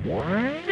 A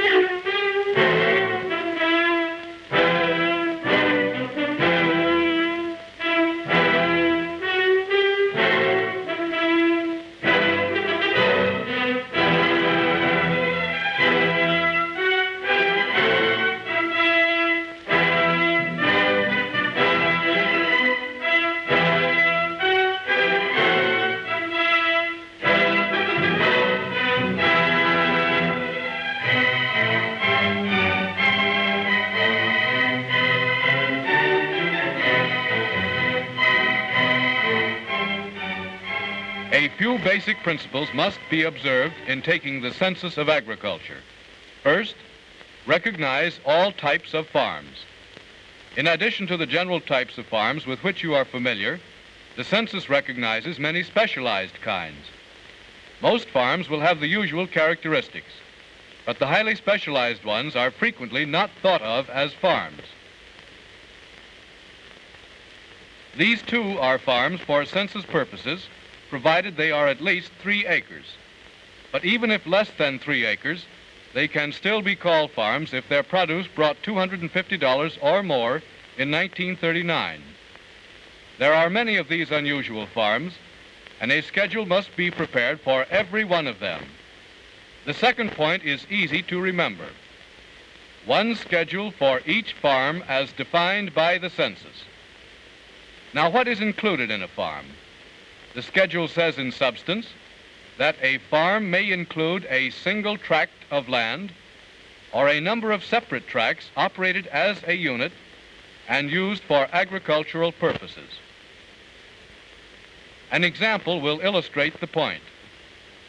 few basic principles must be observed in taking the Census of Agriculture. First, recognize all types of farms. In addition to the general types of farms with which you are familiar, the census recognizes many specialized kinds. Most farms will have the usual characteristics, but the highly specialized ones are frequently not thought of as farms. These too are farms for census purposes, provided they are at least 3 acres. But even if less than 3 acres, they can still be called farms if their produce brought $250 or more in 1939. There are many of these unusual farms, and a schedule must be prepared for every one of them. The second point is easy to remember. One schedule for each farm as defined by the census. Now, what is included in a farm? The schedule says in substance that a farm may include a single tract of land or a number of separate tracts operated as a unit and used for agricultural purposes. An example will illustrate the point.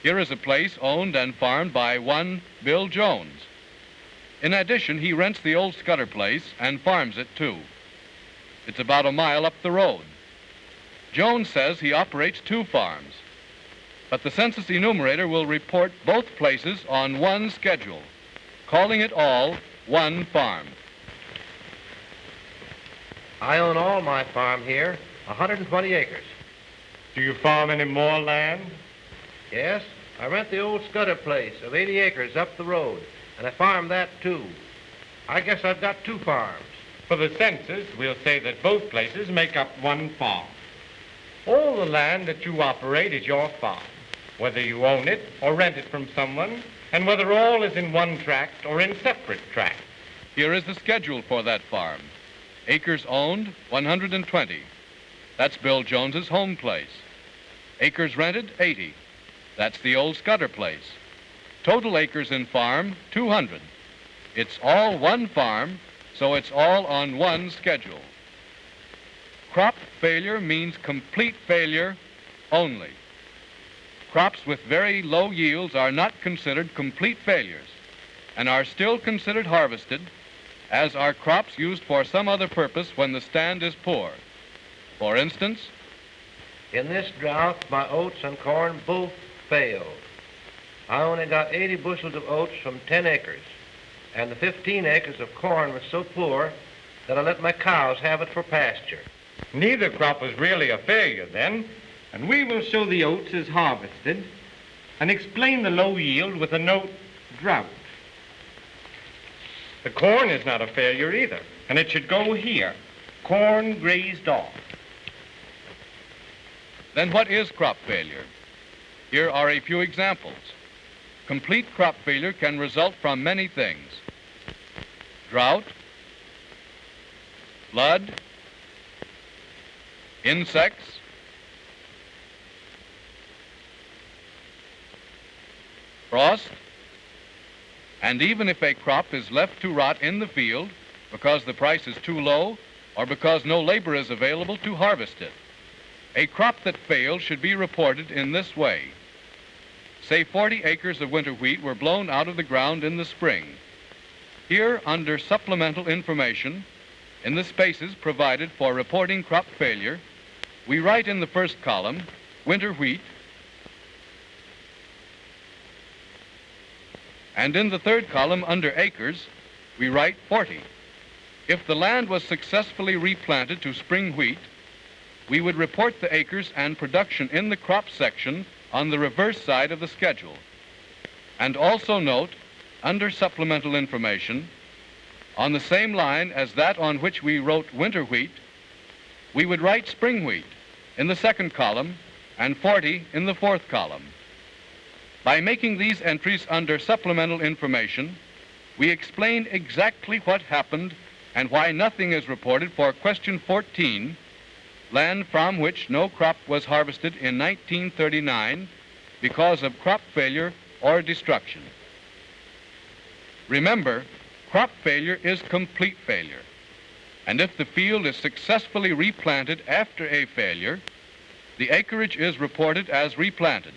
Here is a place owned and farmed by one Bill Jones. In addition, he rents the old Scudder place and farms it too. It's about a mile up the road. Jones says he operates 2 farms, but the census enumerator will report both places on one schedule, calling it all one farm. I own all my farm here, 120 acres. Do you farm any more land? Yes, I rent the old Scudder place of 80 acres up the road, and I farm that too. I guess I've got 2 farms. For the census, we'll say that both places make up one farm. All the land that you operate is your farm, whether you own it or rent it from someone, and whether all is in one tract or in separate tracts. Here is the schedule for that farm. Acres owned, 120. That's Bill Jones's home place. Acres rented, 80. That's the old Scudder place. Total acres in farm, 200. It's all one farm, so it's all on one schedule. Crop failure means complete failure only. Crops with very low yields are not considered complete failures and are still considered harvested, as are crops used for some other purpose when the stand is poor. For instance, in this drought, my oats and corn both failed. I only got 80 bushels of oats from 10 acres, and the 15 acres of corn was so poor that I let my cows have it for pasture. Neither crop was really a failure then, and we will show the oats as harvested and explain the low yield with the note drought. The corn is not a failure either, and it should go here, corn grazed off. Then what is crop failure? Here are a few examples. Complete crop failure can result from many things: drought, flood, insects, frost, and even if a crop is left to rot in the field because the price is too low or because no labor is available to harvest it. A crop that failed should be reported in this way. Say 40 acres of winter wheat were blown out of the ground in the spring. Here, under supplemental information, in the spaces provided for reporting crop failure, we write in the first column, winter wheat, and in the third column, under acres, we write 40. If the land was successfully replanted to spring wheat, we would report the acres and production in the crop section on the reverse side of the schedule, and also note under supplemental information, on the same line as that on which we wrote winter wheat, we would write spring wheat in the second column and 40 in the fourth column. By making these entries under supplemental information, we explain exactly what happened and why nothing is reported for question 14, land from which no crop was harvested in 1939 because of crop failure or destruction. Remember, crop failure is complete failure, and if the field is successfully replanted after a failure, the acreage is reported as replanted,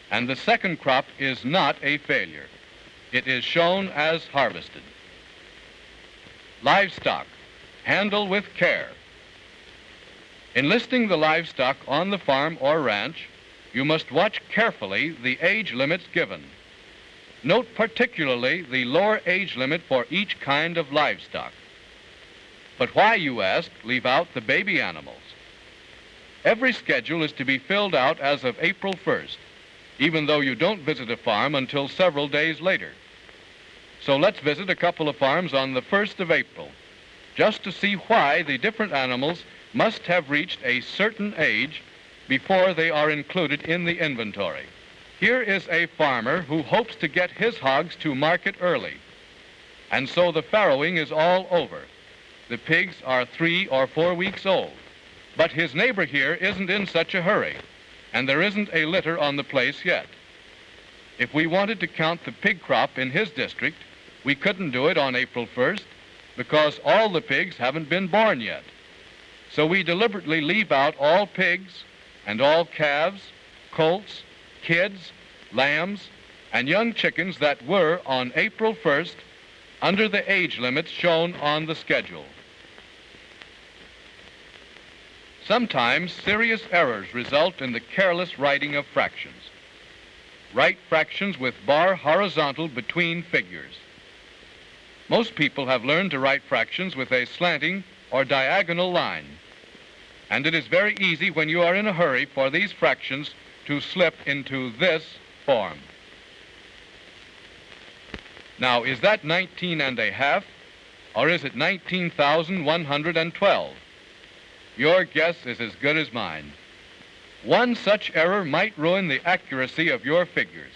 and the second crop is not a failure. It is shown as harvested. Livestock, handle with care. In listing the livestock on the farm or ranch, you must watch carefully the age limits given. Note particularly the lower age limit for each kind of livestock. But why, you ask, leave out the baby animals? Every schedule is to be filled out as of April 1st, even though you don't visit a farm until several days later. So let's visit a couple of farms on the 1st of April, just to see why the different animals must have reached a certain age before they are included in the inventory. Here is a farmer who hopes to get his hogs to market early, and so the farrowing is all over. The pigs are 3 or 4 weeks old, but his neighbor here isn't in such a hurry, and there isn't a litter on the place yet. If we wanted to count the pig crop in his district, we couldn't do it on April 1st because all the pigs haven't been born yet. So we deliberately leave out all pigs and all calves, colts, kids, lambs, and young chickens that were on April 1st under the age limits shown on the schedule. Sometimes serious errors result in the careless writing of fractions. Write fractions with bar horizontal between figures. Most people have learned to write fractions with a slanting or diagonal line, and it is very easy when you are in a hurry for these fractions to slip into this form. Now, is that 19½ or is it 19,112? Your guess is as good as mine. One such error might ruin the accuracy of your figures.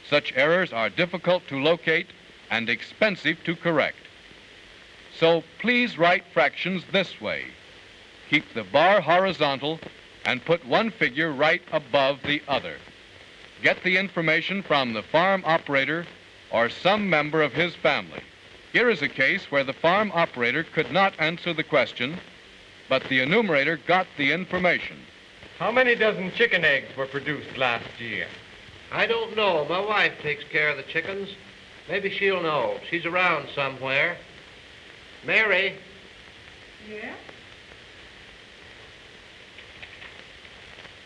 Such errors are difficult to locate and expensive to correct. So please write fractions this way. Keep the bar horizontal and put one figure right above the other. Get the information from the farm operator or some member of his family. Here is a case where the farm operator could not answer the question, but the enumerator got the information. How many dozen chicken eggs were produced last year? I don't know. My wife takes care of the chickens. Maybe she'll know. She's around somewhere. Mary? Yeah?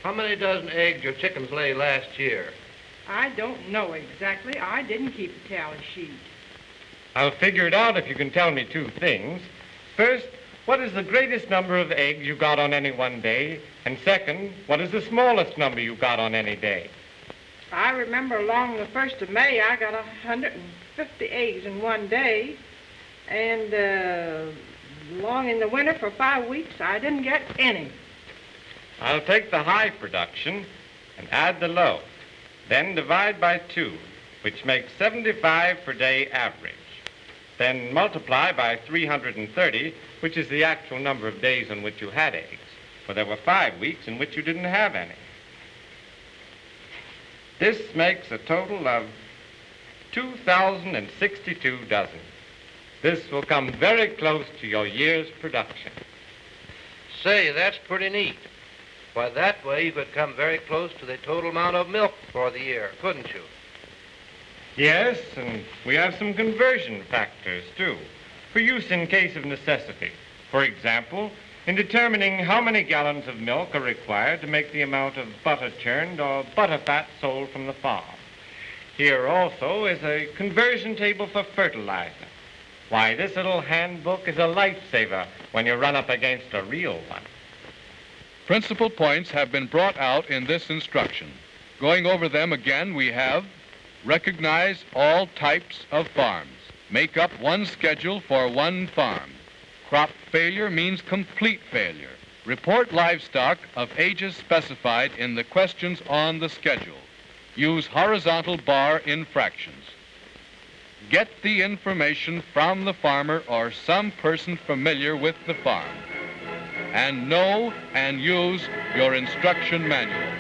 How many dozen eggs your chickens lay last year? I don't know exactly. I didn't keep a tally sheet. I'll figure it out if you can tell me two things. First, what is the greatest number of eggs you got on any one day? And second, what is the smallest number you got on any day? I remember along the 1st of May, I got 150 eggs in one day. And along in the winter for 5 weeks, I didn't get any. I'll take the high production and add the low. Then divide by 2, which makes 75 per day average. Then multiply by 330, which is the actual number of days on which you had eggs, for there were 5 weeks in which you didn't have any. This makes a total of 2,062 dozen. This will come very close to your year's production. Say, that's pretty neat. Why, that way you could come very close to the total amount of milk for the year, couldn't you? Yes, and we have some conversion factors, too, for use in case of necessity. For example, in determining how many gallons of milk are required to make the amount of butter churned or butter fat sold from the farm. Here also is a conversion table for fertilizer. Why, this little handbook is a lifesaver when you run up against a real one. Principal points have been brought out in this instruction. Going over them again, we have Recognize all types of farms. Make up one schedule for one farm. Crop failure means complete failure. Report livestock of ages specified in the questions on the schedule. Use horizontal bar infractions. Get the information from the farmer or some person familiar with the farm. And know and use your instruction manual.